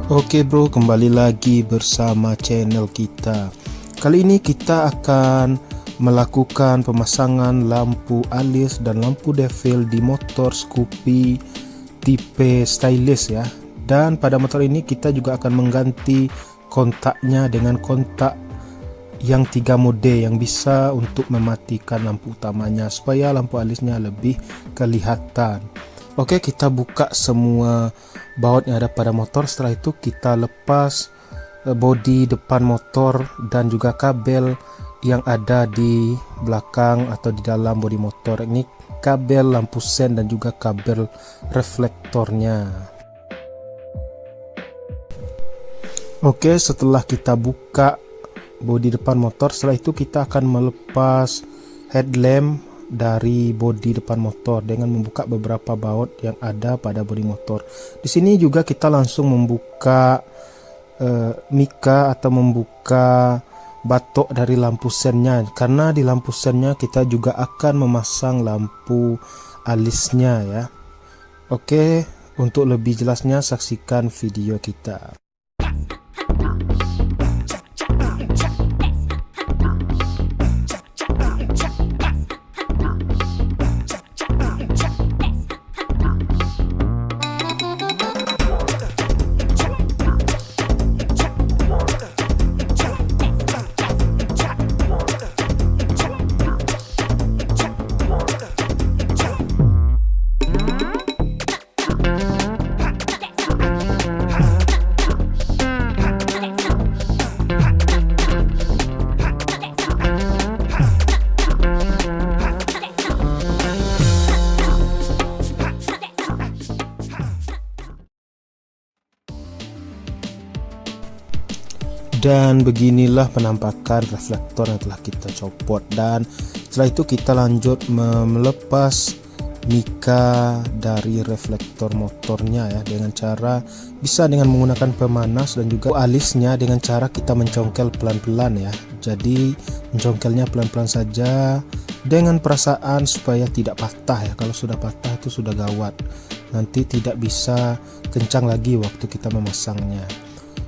Oke bro, kembali lagi bersama channel kita. Kali ini kita akan melakukan pemasangan lampu alis dan lampu devil di motor Scoopy tipe Stylish ya. Dan pada motor ini kita juga akan mengganti kontaknya dengan kontak yang 3 mode yang bisa untuk mematikan lampu utamanya supaya lampu alisnya lebih kelihatan. Oke, kita buka semua baut yang ada pada motor. Setelah itu kita lepas bodi depan motor dan juga kabel yang ada di belakang atau di dalam bodi motor. Ini kabel lampu sen dan juga kabel reflektornya. Oke, setelah kita buka bodi depan motor, setelah itu kita akan melepas headlamp dari bodi depan motor dengan membuka beberapa baut yang ada pada bodi motor. Di sini juga kita langsung membuka mika atau membuka batok dari lampu sennya, karena di lampu sennya kita juga akan memasang lampu alisnya ya. Oke, untuk lebih jelasnya saksikan video kita. Dan beginilah penampakan reflektor yang telah kita copot. Dan setelah itu kita lanjut melepas mika dari reflektor motornya ya, dengan cara bisa dengan menggunakan pemanas dan juga alisnya dengan cara kita mencongkel pelan-pelan ya. Jadi mencongkelnya pelan-pelan saja dengan perasaan supaya tidak patah ya. Kalau sudah patah itu sudah gawat, nanti tidak bisa kencang lagi waktu kita memasangnya.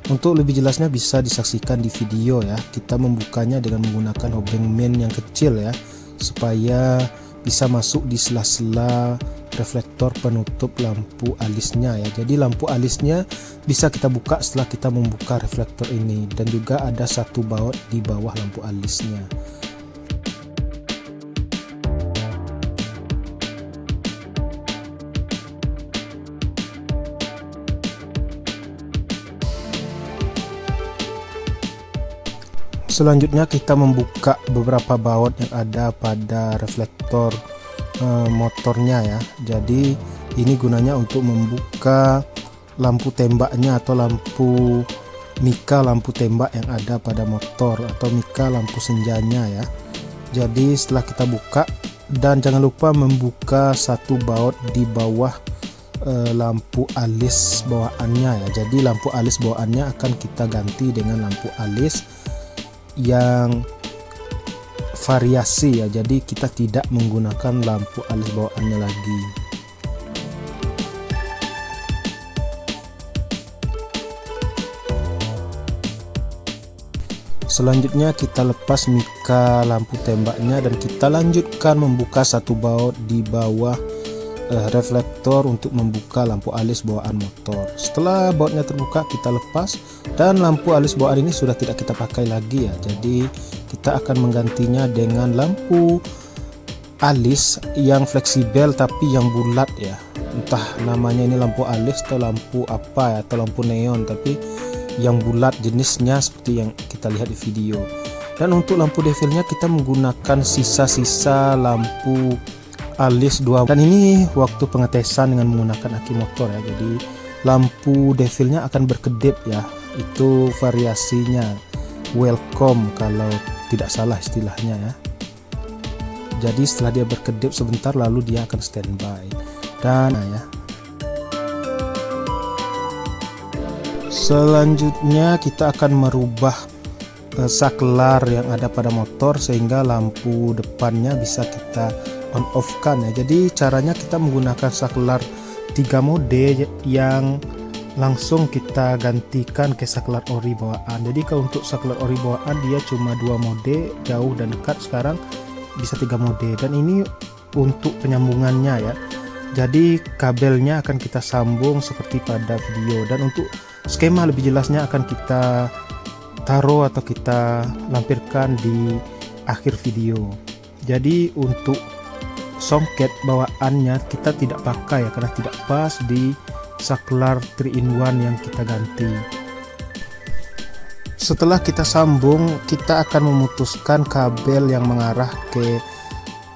Untuk lebih jelasnya bisa disaksikan di video ya. Kita membukanya dengan menggunakan obeng main yang kecil ya, supaya bisa masuk di sela-sela reflektor penutup lampu alisnya ya. Jadi lampu alisnya bisa kita buka setelah kita membuka reflektor ini, dan juga ada satu baut di bawah lampu alisnya. Selanjutnya kita membuka beberapa baut yang ada pada reflektor motornya ya. Jadi ini gunanya untuk membuka lampu tembaknya atau lampu mika lampu tembak yang ada pada motor atau mika lampu senjanya ya. Jadi setelah kita buka, dan jangan lupa membuka satu baut di bawah lampu alis bawaannya ya. Jadi lampu alis bawaannya akan kita ganti dengan lampu alis yang variasi ya. Jadi kita tidak menggunakan lampu alis bawaannya lagi. Selanjutnya kita lepas mika lampu tembaknya dan kita lanjutkan membuka satu baut di bawah reflektor untuk membuka lampu alis bawaan motor. Setelah bautnya terbuka kita lepas, dan lampu alis bawaan ini sudah tidak kita pakai lagi ya. Jadi kita akan menggantinya dengan lampu alis yang fleksibel tapi yang bulat ya. Entah namanya ini lampu alis atau lampu apa ya, atau lampu neon, tapi yang bulat jenisnya seperti yang kita lihat di video. Dan untuk lampu devilnya kita menggunakan sisa-sisa lampu alis 2, dan ini waktu pengetesan dengan menggunakan aki motor ya. Jadi lampu devilnya akan berkedip ya, itu variasinya welcome kalau tidak salah istilahnya ya. Jadi setelah dia berkedip sebentar lalu dia akan standby. Dan ya, selanjutnya kita akan merubah saklar yang ada pada motor sehingga lampu depannya bisa kita on off kan ya. Jadi caranya kita menggunakan saklar 3 mode yang langsung kita gantikan ke saklar ori bawaan. Jadi kalau untuk saklar ori bawaan dia cuma 2 mode, jauh dan dekat. Sekarang bisa 3 mode, dan ini untuk penyambungannya ya. Jadi kabelnya akan kita sambung seperti pada video, dan untuk skema lebih jelasnya akan kita taruh atau kita lampirkan di akhir video. Jadi untuk soket bawaannya kita tidak pakai ya, karena tidak pas di saklar 3-in-1 yang kita ganti. Setelah kita sambung, kita akan memutuskan kabel yang mengarah ke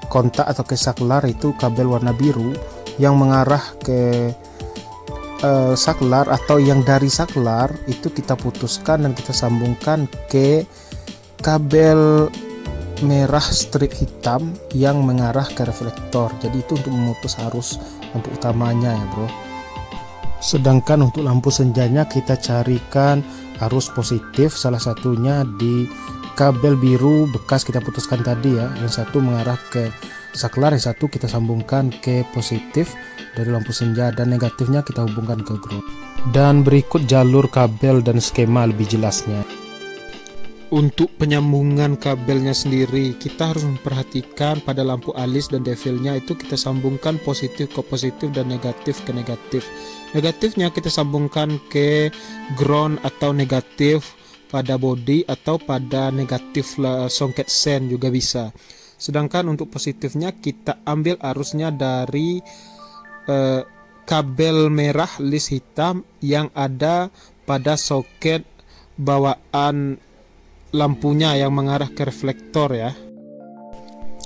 kontak atau ke saklar, itu kabel warna biru yang mengarah ke saklar, atau yang dari saklar itu kita putuskan dan kita sambungkan ke kabel merah strip hitam yang mengarah ke reflektor. Jadi itu untuk memutus arus lampu utamanya ya bro. Sedangkan untuk lampu senjanya kita carikan arus positif, salah satunya di kabel biru bekas kita putuskan tadi ya. Yang satu mengarah ke saklar, yang satu kita sambungkan ke positif dari lampu senja, dan negatifnya kita hubungkan ke ground. Dan berikut jalur kabel dan skema lebih jelasnya. Untuk penyambungan kabelnya sendiri, kita harus memperhatikan pada lampu alis dan devilnya itu kita sambungkan positif ke positif dan negatif ke negatif. Negatifnya kita sambungkan ke ground atau negatif pada body, atau pada negatif songket sen juga bisa. Sedangkan untuk positifnya kita ambil arusnya dari kabel merah list hitam yang ada pada soket bawaan lampunya yang mengarah ke reflektor ya.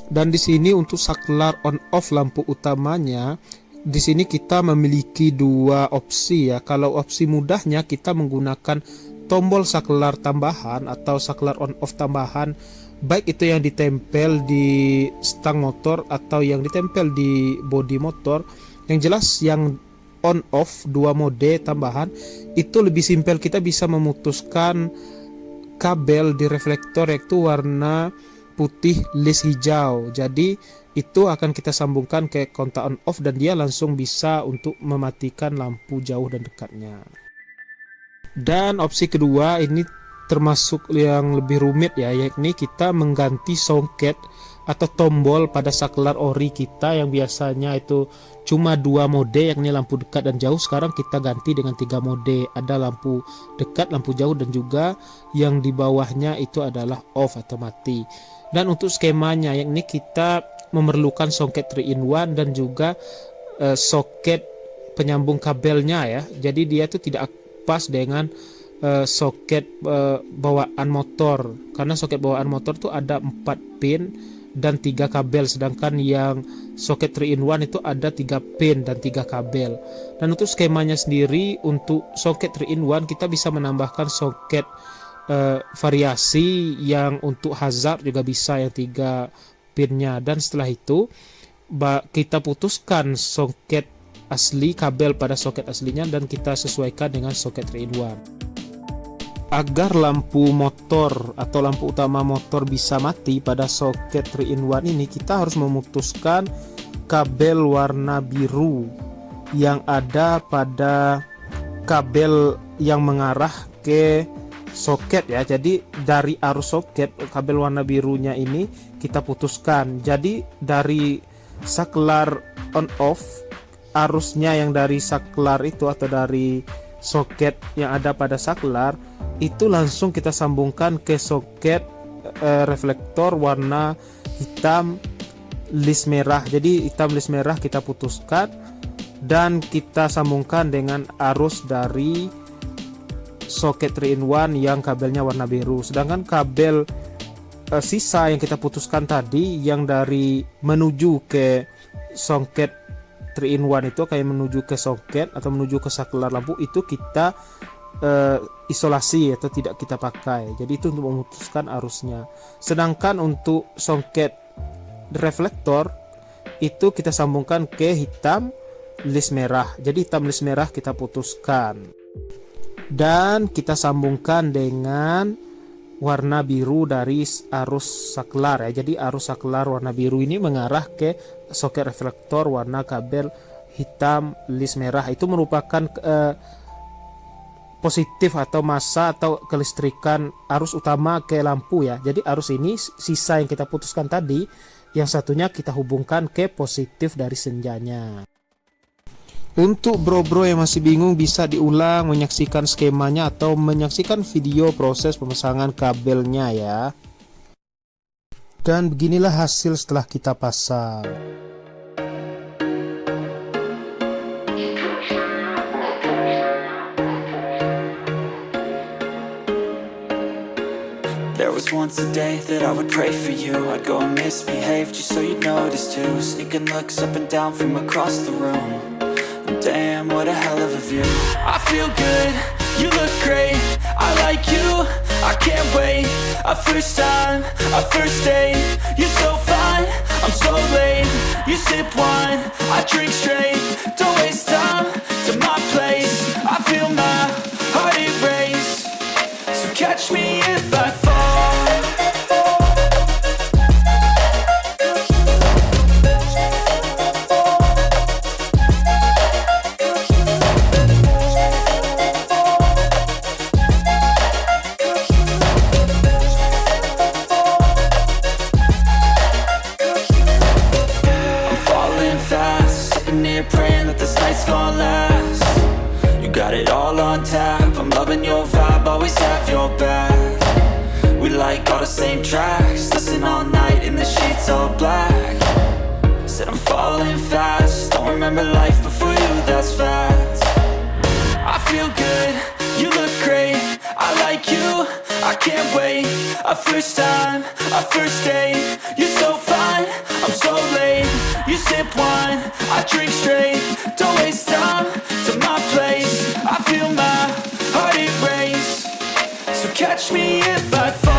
Dan di sini untuk saklar on off lampu utamanya, di sini kita memiliki 2 opsi ya. Kalau opsi mudahnya kita menggunakan tombol saklar tambahan atau saklar on off tambahan, baik itu yang ditempel di stang motor atau yang ditempel di bodi motor. Yang jelas yang on off 2 mode tambahan itu lebih simpel, kita bisa memutuskan kabel di reflektor yaitu warna putih list hijau. Jadi itu akan kita sambungkan ke kontak on off dan dia langsung bisa untuk mematikan lampu jauh dan dekatnya. Dan opsi kedua ini termasuk yang lebih rumit ya, yakni kita mengganti soket atau tombol pada saklar ori kita yang biasanya itu cuma 2 mode, yakni lampu dekat dan jauh. Sekarang kita ganti dengan 3 mode, ada lampu dekat, lampu jauh, dan juga yang di bawahnya itu adalah off atau mati. Dan untuk skemanya, yakni kita memerlukan soket 3-in-1 dan juga soket penyambung kabelnya ya. Jadi dia itu tidak pas dengan soket bawaan motor, karena soket bawaan motor tuh ada 4 pin dan 3 kabel, sedangkan yang soket 3-in-1 itu ada 3 pin dan 3 kabel. Dan untuk skemanya sendiri, untuk soket 3-in-1 kita bisa menambahkan soket variasi yang untuk hazard juga bisa, yang 3 pinnya. Dan setelah itu kita putuskan soket asli, kabel pada soket aslinya, dan kita sesuaikan dengan soket 3-in-1. Agar lampu motor atau lampu utama motor bisa mati pada soket 3-in-1 ini, kita harus memutuskan kabel warna biru yang ada pada kabel yang mengarah ke soket ya. Jadi dari arus soket, kabel warna birunya ini kita putuskan. Jadi dari saklar on off, arusnya yang dari saklar itu atau dari soket yang ada pada saklar itu langsung kita sambungkan ke soket reflektor warna hitam list merah. Jadi hitam list merah kita putuskan dan kita sambungkan dengan arus dari soket 3-in-1 yang kabelnya warna biru. Sedangkan kabel sisa yang kita putuskan tadi yang dari menuju ke soket 3-in-1 itu kayak menuju ke soket atau menuju ke saklar lampu, itu kita isolasi atau tidak kita pakai. Jadi itu untuk memutuskan arusnya. Sedangkan untuk soket reflektor itu kita sambungkan ke hitam list merah. Jadi hitam list merah kita putuskan dan kita sambungkan dengan warna biru dari arus saklar ya. Jadi arus saklar warna biru ini mengarah ke soket reflektor warna kabel hitam list merah. Itu merupakan positif atau massa atau kelistrikan arus utama ke lampu ya. Jadi arus ini sisa yang kita putuskan tadi, yang satunya kita hubungkan ke positif dari senjanya. Untuk bro-bro yang masih bingung, bisa diulang menyaksikan skemanya atau menyaksikan video proses pemasangan kabelnya ya. Dan beginilah hasil setelah kita pasang. There was once a day that I would pray for you. I'd go and misbehave just so you'd notice too. Sneaking looks up and down from across the room. Damn, what a hell of a view. I feel good, you look great, I like you, I can't wait. A first time, a first date, you're so fine, I'm so late. You sip wine, I drink straight, don't waste time to my place. I feel my heart erase, so catch me if I fall. Praying that this night's gonna last. You got it all on tap, I'm loving your vibe, always have your back. We like all the same tracks, listen all night in the sheets all black. Said I'm falling fast, don't remember life before you, that's fact. I feel good, you look great, I like you, I can't wait. A first time, a first date, you're so fine, I'm so late. You sip wine, I drink straight, don't waste time to my place. I feel my heart erase, so catch me if I fall.